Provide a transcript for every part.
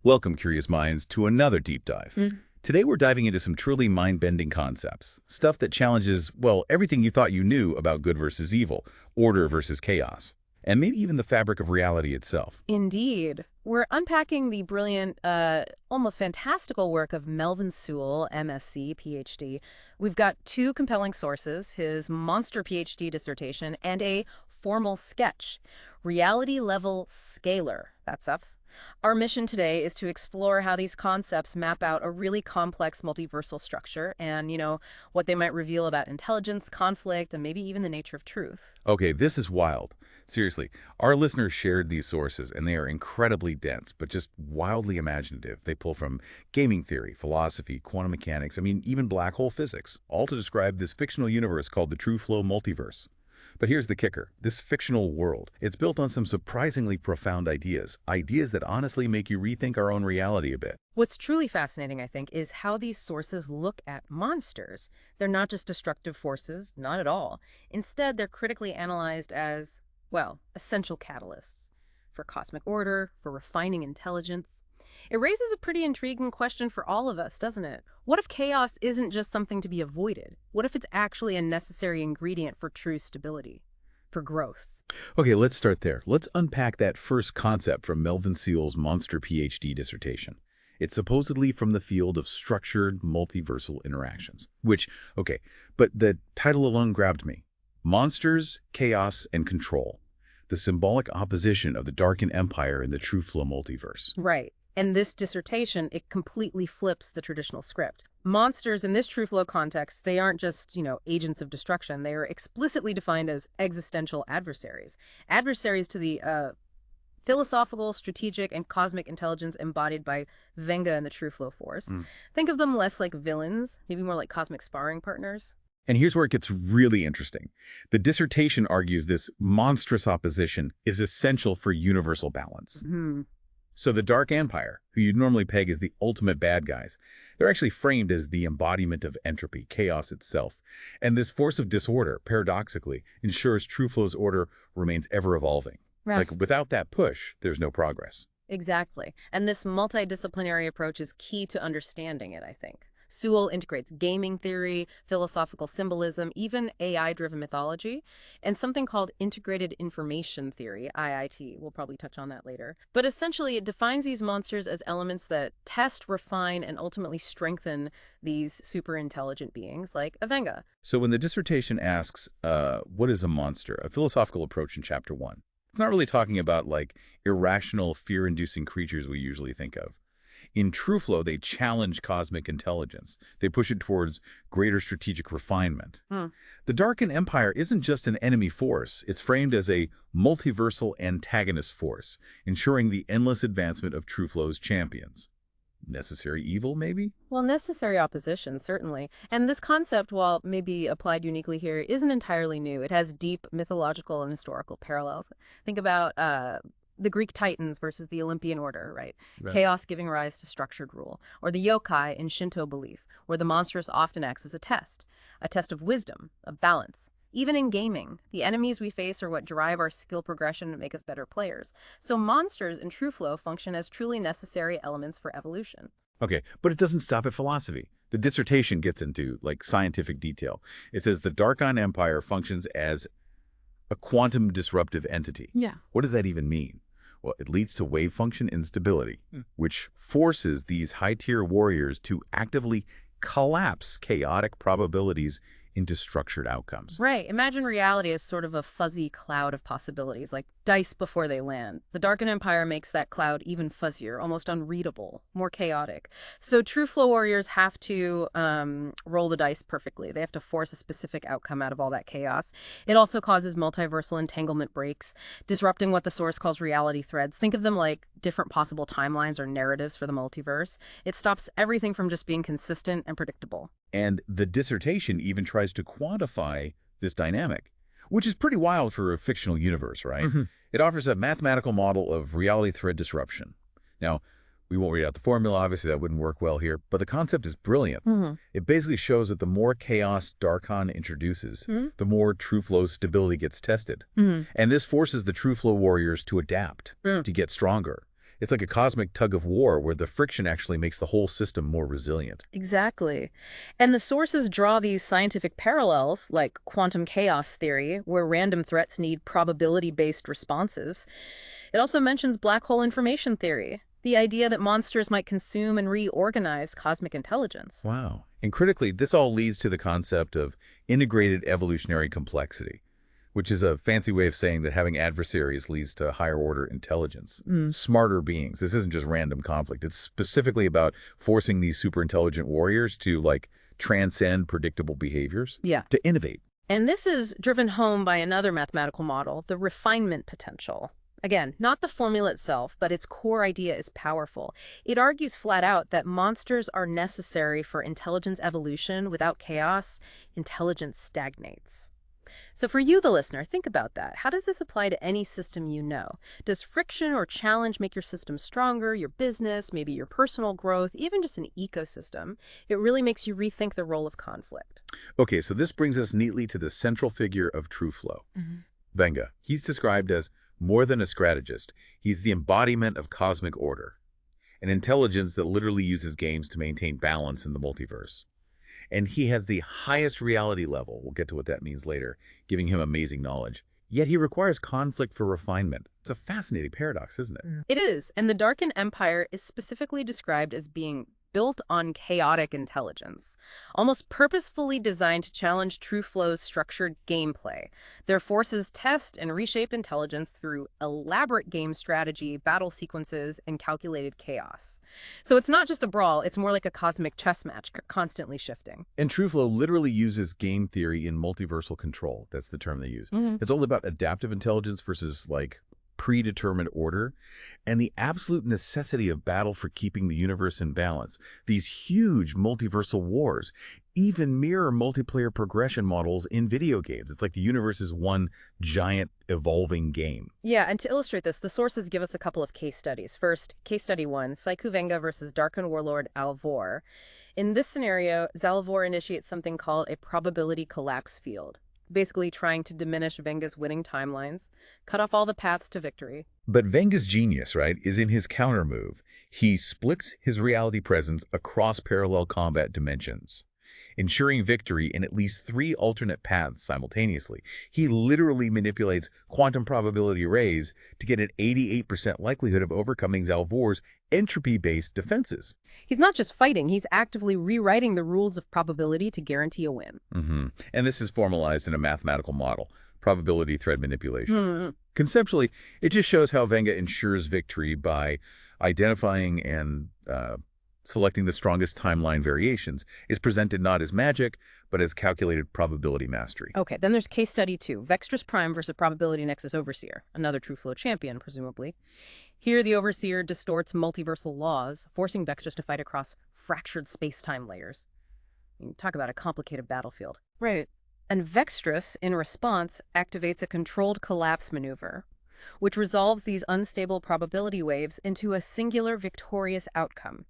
Welcome, curious minds, to another deep dive. Today we're diving into some truly mind-bending concepts, stuff that challenges, well, everything you thought you knew about good versus evil, order versus chaos, and maybe even the fabric of reality itself. Indeed. We're unpacking the brilliant, almost fantastical work of Melvin Sewell, M.Sc, Ph.D. We've got two compelling sources, his monster Ph.D. dissertation and a formal sketch, reality-level scalar. That's up. Our mission today is to explore how these concepts map out a really complex multiversal structure and, what they might reveal about intelligence, conflict, and maybe even the nature of truth. Okay, this is wild. Seriously, our listeners shared these sources, and they are incredibly dense, but just wildly imaginative. They pull from gaming theory, philosophy, quantum mechanics, even black hole physics, all to describe this fictional universe called the TrueFlow Multiverse. But here's the kicker. This fictional world, it's built on some surprisingly profound ideas that honestly make you rethink our own reality a bit. What's truly fascinating, I think, is how these sources look at monsters. They're not just destructive forces, not at all. Instead, they're critically analyzed as, well, essential catalysts for cosmic order, for refining intelligence. It raises a pretty intriguing question for all of us, doesn't it? What if chaos isn't just something to be avoided? What if it's actually a necessary ingredient for true stability, for growth? Okay, let's start there. Let's unpack that first concept from Melvin Sewell's monster PhD dissertation. It's supposedly from the field of structured multiversal interactions, but the title alone grabbed me. Monsters, Chaos, and Control. The symbolic opposition of the darkened empire in the TrueFlow multiverse. Right. And this dissertation, it completely flips the traditional script. Monsters in this TrueFlow context, they aren't just, agents of destruction. They are explicitly defined as existential adversaries. Adversaries to the philosophical, strategic, and cosmic intelligence embodied by Venga and the TrueFlow force. Think of them less like villains, maybe more like cosmic sparring partners. And here's where it gets really interesting. The dissertation argues this monstrous opposition is essential for universal balance. So the Dark Empire, who you'd normally peg as the ultimate bad guys, they're actually framed as the embodiment of entropy, chaos itself. And this force of disorder, paradoxically, ensures TrueFlow's order remains ever-evolving. Right. Like, without that push, there's no progress. Exactly. And this multidisciplinary approach is key to understanding it, I think. Sewell integrates gaming theory, philosophical symbolism, even AI-driven mythology, and something called integrated information theory, IIT. We'll probably touch on that later. But essentially, it defines these monsters as elements that test, refine, and ultimately strengthen these super-intelligent beings like Avenga. So when the dissertation asks, what is a monster, a philosophical approach in Chapter 1, it's not really talking about, irrational, fear-inducing creatures we usually think of. In TrueFlow, they challenge cosmic intelligence. They push it towards greater strategic refinement. The Darkened Empire isn't just an enemy force. It's framed as a multiversal antagonist force, ensuring the endless advancement of TrueFlow's champions. Necessary evil, maybe? Well, necessary opposition, certainly. And this concept, while maybe applied uniquely here, isn't entirely new. It has deep mythological and historical parallels. Think about the Greek Titans versus the Olympian order, right? Chaos giving rise to structured rule. Or the yokai in Shinto belief, where the monstrous often acts as a test of wisdom, of balance. Even in gaming, the enemies we face are what drive our skill progression and make us better players. So monsters in TrueFlow function as truly necessary elements for evolution. Okay, but it doesn't stop at philosophy. The dissertation gets into, scientific detail. It says the Darkon Empire functions as a quantum disruptive entity. Yeah. What does that even mean? Well, it leads to wave function instability, which forces these high-tier warriors to actively collapse chaotic probabilities into structured outcomes. Right. Imagine reality as sort of a fuzzy cloud of possibilities, like dice before they land. The Darkened Empire makes that cloud even fuzzier, almost unreadable, more chaotic. So TrueFlow warriors have to roll the dice perfectly. They have to force a specific outcome out of all that chaos. It also causes multiversal entanglement breaks, disrupting what the source calls reality threads. Think of them like different possible timelines or narratives for the multiverse. It stops everything from just being consistent and predictable. And the dissertation even tries to quantify this dynamic, which is pretty wild for a fictional universe, right? It offers a mathematical model of reality thread disruption. Now, we won't read out the formula, obviously that wouldn't work well here, but the concept is brilliant. It basically shows that the more chaos Darkon introduces, the more TrueFlow's stability gets tested. And this forces the TrueFlow warriors to adapt, to get stronger. It's like a cosmic tug of war where the friction actually makes the whole system more resilient. Exactly. And the sources draw these scientific parallels, like quantum chaos theory, where random threats need probability-based responses. It also mentions black hole information theory, the idea that monsters might consume and reorganize cosmic intelligence. Wow. And critically, this all leads to the concept of integrated evolutionary complexity, which is a fancy way of saying that having adversaries leads to higher order intelligence, smarter beings. This isn't just random conflict. It's specifically about forcing these super intelligent warriors to transcend predictable behaviors, Yeah. to innovate. And this is driven home by another mathematical model, the refinement potential. Again, not the formula itself, but its core idea is powerful. It argues flat out that monsters are necessary for intelligence evolution. Without chaos, intelligence stagnates. So for you, the listener, think about that. How does this apply to any system you know? Does friction or challenge make your system stronger, your business, maybe your personal growth, even just an ecosystem? It really makes you rethink the role of conflict. Okay, so this brings us neatly to the central figure of TrueFlow, Venga. He's described as more than a strategist. He's the embodiment of cosmic order, an intelligence that literally uses games to maintain balance in the multiverse. And he has the highest reality level, we'll get to what that means later, giving him amazing knowledge. Yet he requires conflict for refinement. It's a fascinating paradox, isn't it? It is, and the Darken Empire is specifically described as being built on chaotic intelligence, almost purposefully designed to challenge TrueFlow's structured gameplay. Their forces test and reshape intelligence through elaborate game strategy, battle sequences, and calculated chaos. So it's not just a brawl, it's more like a cosmic chess match, constantly shifting. And TrueFlow literally uses game theory in multiversal control. That's the term they use. It's all about adaptive intelligence versus predetermined order, and the absolute necessity of battle for keeping the universe in balance. These huge multiversal wars even mirror multiplayer progression models in video games. It's like the universe is one giant evolving game. Yeah, and to illustrate this, the sources give us a couple of case studies. First, case study 1, Saiku Venga versus Darken Warlord Alvor. In this scenario, Zalvor initiates something called a probability collapse field, basically trying to diminish Venga's winning timelines, cut off all the paths to victory. But Venga's genius, right, is in his counter move. He splits his reality presence across parallel combat dimensions, ensuring victory in at least 3 alternate paths simultaneously. He literally manipulates quantum probability arrays to get an 88% likelihood of overcoming Zalvor's entropy-based defenses. He's not just fighting, he's actively rewriting the rules of probability to guarantee a win. And this is formalized in a mathematical model, probability thread manipulation. Conceptually, it just shows how Venga ensures victory by identifying and selecting the strongest timeline variations. It's presented not as magic, but as calculated probability mastery. Okay, then there's case study 2, Vextrus Prime versus Probability Nexus Overseer, another TrueFlow champion, presumably. Here, the Overseer distorts multiversal laws, forcing Vextrus to fight across fractured space-time layers. Talk about a complicated battlefield. Right. And Vextrus, in response, activates a controlled collapse maneuver, which resolves these unstable probability waves into a singular victorious outcome.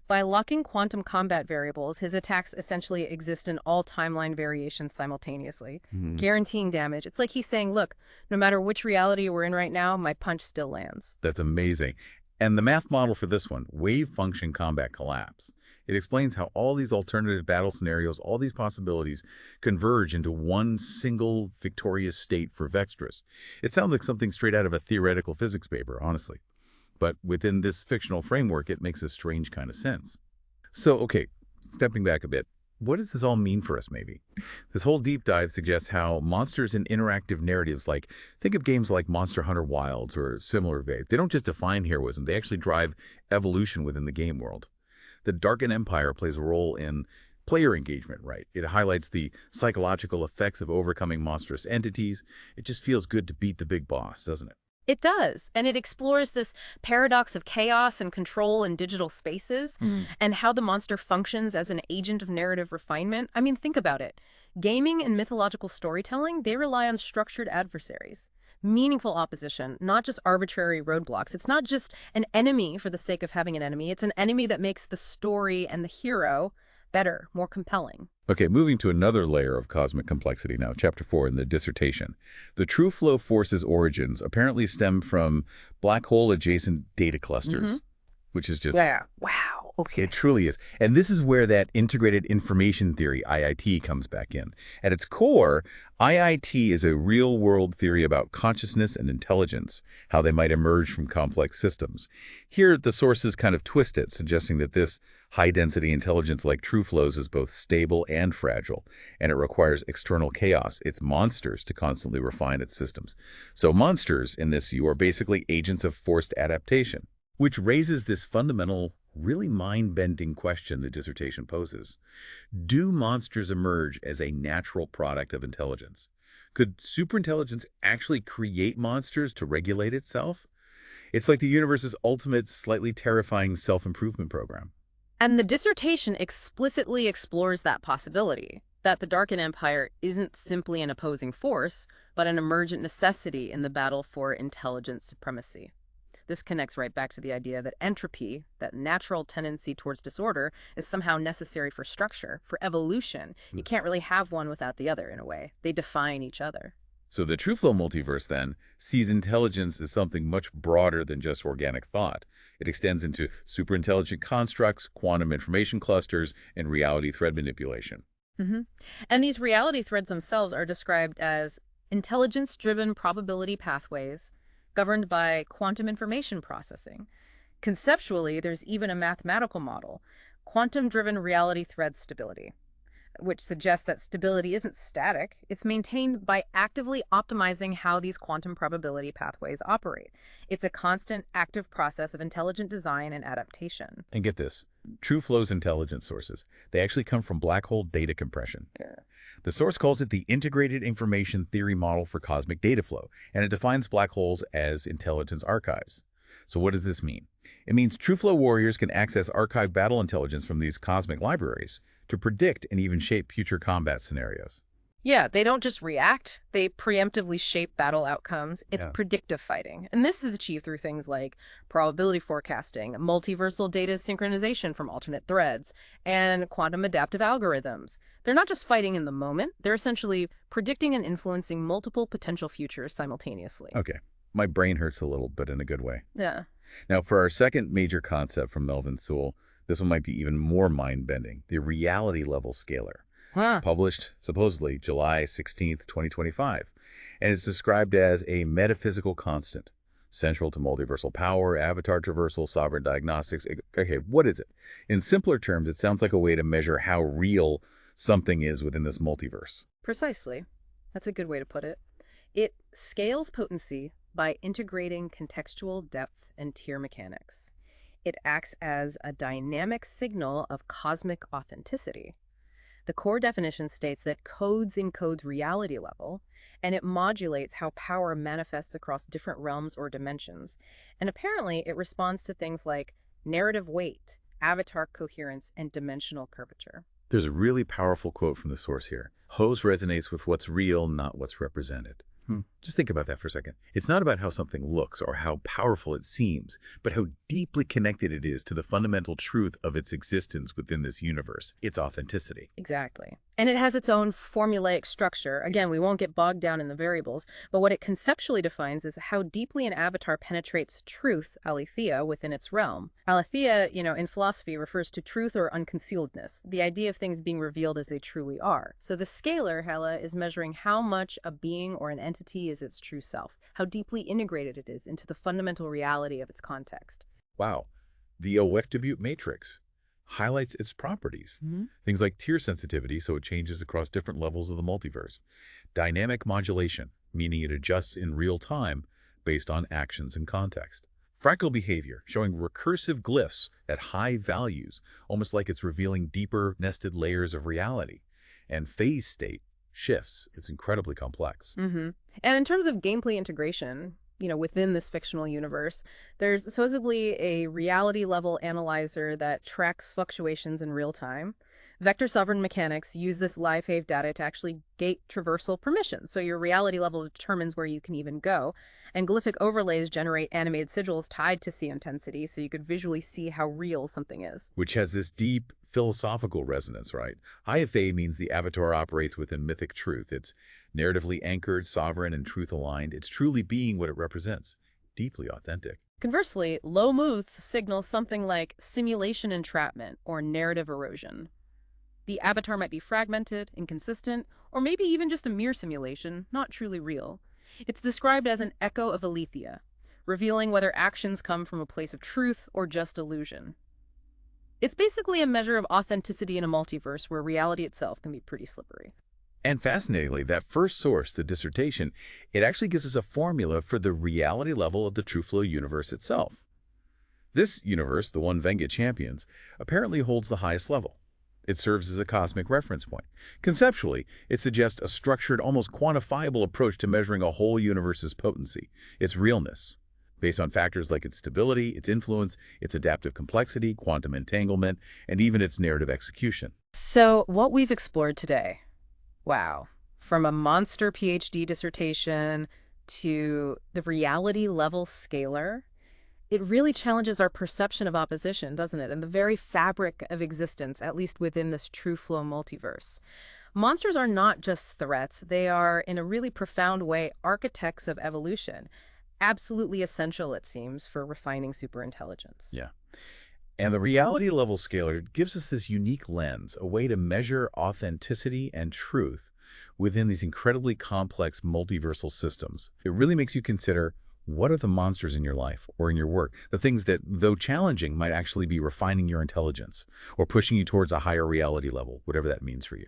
By locking quantum combat variables, his attacks essentially exist in all timeline variations simultaneously, guaranteeing damage. It's like he's saying, look, no matter which reality we're in right now, my punch still lands. That's amazing. And the math model for this one, wave function combat collapse, it explains how all these alternative battle scenarios, all these possibilities, converge into one single victorious state for Vextrus. It sounds like something straight out of a theoretical physics paper, honestly. But within this fictional framework, it makes a strange kind of sense. So, okay, stepping back a bit, what does this all mean for us, maybe? This whole deep dive suggests how monsters in interactive narratives, think of games like Monster Hunter Wilds or similar vague, they don't just define heroism, they actually drive evolution within the game world. The Darken Empire plays a role in player engagement, right? It highlights the psychological effects of overcoming monstrous entities. It just feels good to beat the big boss, doesn't it? It does, and it explores this paradox of chaos and control in digital spaces and how the monster functions as an agent of narrative refinement. I mean, think about it. Gaming and mythological storytelling, they rely on structured adversaries, meaningful opposition, not just arbitrary roadblocks. It's not just an enemy for the sake of having an enemy. It's an enemy that makes the story and the hero, better, more compelling. Okay, moving to another layer of cosmic complexity now, Chapter 4 in the dissertation. The TrueFlow force's origins apparently stem from black hole-adjacent data clusters, which is just... Yeah. Wow. Okay. It truly is. And this is where that integrated information theory, IIT, comes back in. At its core, IIT is a real-world theory about consciousness and intelligence, how they might emerge from complex systems. Here, the sources kind of twist it, suggesting that this high-density intelligence like TrueFlow's is both stable and fragile, and it requires external chaos, its monsters, to constantly refine its systems. So monsters, in this view, are basically agents of forced adaptation, which raises this fundamental, really mind-bending question the dissertation poses. Do monsters emerge as a natural product of intelligence? Could superintelligence actually create monsters to regulate itself? It's like the universe's ultimate, slightly terrifying self-improvement program. And the dissertation explicitly explores that possibility, that the Darken Empire isn't simply an opposing force, but an emergent necessity in the battle for intelligence supremacy. This connects right back to the idea that entropy, that natural tendency towards disorder, is somehow necessary for structure, for evolution. You can't really have one without the other, in a way. They define each other. So the TrueFlow multiverse, then, sees intelligence as something much broader than just organic thought. It extends into superintelligent constructs, quantum information clusters, and reality thread manipulation. And these reality threads themselves are described as intelligence-driven probability pathways governed by quantum information processing. Conceptually, there's even a mathematical model, quantum-driven reality thread stability, which suggests that stability isn't static. It's maintained by actively optimizing how these quantum probability pathways operate. It's a constant, active process of intelligent design and adaptation. And get this, TrueFlow's intelligence sources, they actually come from black hole data compression. The source calls it the Integrated Information Theory Model for Cosmic Data Flow, and it defines black holes as intelligence archives. So what does this mean? It means TrueFlow warriors can access archived battle intelligence from these cosmic libraries to predict and even shape future combat scenarios. Yeah, they don't just react, they preemptively shape battle outcomes. It's predictive fighting. And this is achieved through things like probability forecasting, multiversal data synchronization from alternate threads, and quantum adaptive algorithms. They're not just fighting in the moment, they're essentially predicting and influencing multiple potential futures simultaneously. Okay, my brain hurts a little, but in a good way. Yeah. Now, for our second major concept from Melvin Sewell, this one might be even more mind-bending, the reality-level scalar. Published, supposedly, July 16th, 2025, and it's described as a metaphysical constant, central to multiversal power, avatar traversal, sovereign diagnostics. Okay, what is it? In simpler terms, it sounds like a way to measure how real something is within this multiverse. Precisely. That's a good way to put it. It scales potency by integrating contextual depth and tier mechanics. It acts as a dynamic signal of cosmic authenticity. The core definition states that codes encodes reality level, and it modulates how power manifests across different realms or dimensions. And apparently, it responds to things like narrative weight, avatar coherence, and dimensional curvature. There's a really powerful quote from the source here. Hose resonates with what's real, not what's represented. Just think about that for a second. It's not about how something looks or how powerful it seems, but how deeply connected it is to the fundamental truth of its existence within this universe, its authenticity. Exactly. And it has its own formulaic structure. Again, we won't get bogged down in the variables, but what it conceptually defines is how deeply an avatar penetrates truth, aletheia, within its realm. Aletheia, in philosophy refers to truth or unconcealedness, the idea of things being revealed as they truly are. So the scalar, Hella, is measuring how much a being or an entity is its true self, how deeply integrated it is into the fundamental reality of its context. Wow. The Oectobute matrix highlights its properties. Things like tier sensitivity, so it changes across different levels of the multiverse. Dynamic modulation, meaning it adjusts in real time based on actions and context. Fractal behavior, showing recursive glyphs at high values, almost like it's revealing deeper nested layers of reality. And phase state shifts. It's incredibly complex. And in terms of gameplay integration, within this fictional universe, there's supposedly a reality-level analyzer that tracks fluctuations in real time. Vector sovereign mechanics use this live wave data to actually gate traversal permissions, so your reality level determines where you can even go. And glyphic overlays generate animated sigils tied to the intensity, so you could visually see how real something is. Which has this deep philosophical resonance, right? IFA means the avatar operates within mythic truth. It's narratively anchored, sovereign, and truth-aligned. It's truly being what it represents, deeply authentic. Conversely, low muth signals something like simulation entrapment or narrative erosion. The avatar might be fragmented, inconsistent, or maybe even just a mere simulation, not truly real. It's described as an echo of aletheia, revealing whether actions come from a place of truth or just illusion. It's basically a measure of authenticity in a multiverse where reality itself can be pretty slippery. And fascinatingly, that first source, the dissertation, it actually gives us a formula for the reality level of the TrueFlow universe itself. This universe, the one Venga champions, apparently holds the highest level. It serves as a cosmic reference point. Conceptually, it suggests a structured, almost quantifiable approach to measuring a whole universe's potency, its realness, based on factors like its stability, its influence, its adaptive complexity, quantum entanglement, and even its narrative execution. So, what we've explored today, wow, from a monster Ph.D. dissertation to the reality level scalar, it really challenges our perception of opposition, doesn't it? And the very fabric of existence, at least within this TrueFlow multiverse. Monsters are not just threats, they are, in a really profound way, architects of evolution. Absolutely essential, it seems, for refining superintelligence. Yeah. And the reality level scalar gives us this unique lens, a way to measure authenticity and truth within these incredibly complex multiversal systems. It really makes you consider, what are the monsters in your life or in your work? The things that, though challenging, might actually be refining your intelligence or pushing you towards a higher reality level, whatever that means for you.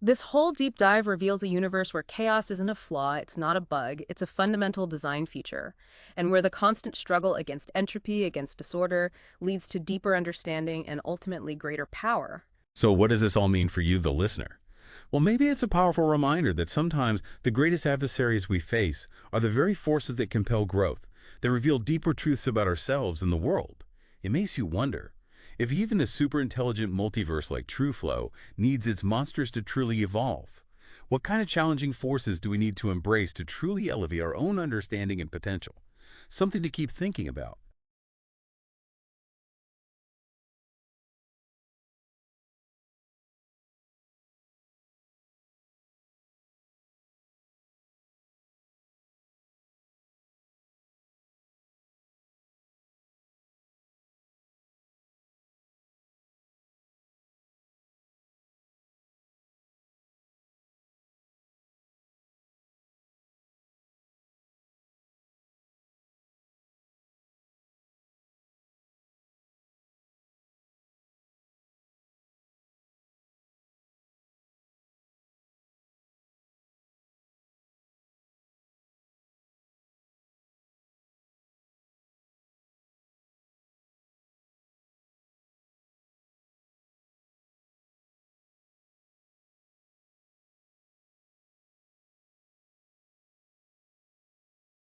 This whole deep dive reveals a universe where chaos isn't a flaw, it's not a bug, it's a fundamental design feature, and where the constant struggle against entropy, against disorder, leads to deeper understanding and ultimately greater power. So what does this all mean for you, the listener? Well, maybe it's a powerful reminder that sometimes the greatest adversaries we face are the very forces that compel growth, that reveal deeper truths about ourselves and the world. It makes you wonder, if even a superintelligent multiverse like TrueFlow needs its monsters to truly evolve, what kind of challenging forces do we need to embrace to truly elevate our own understanding and potential? Something to keep thinking about.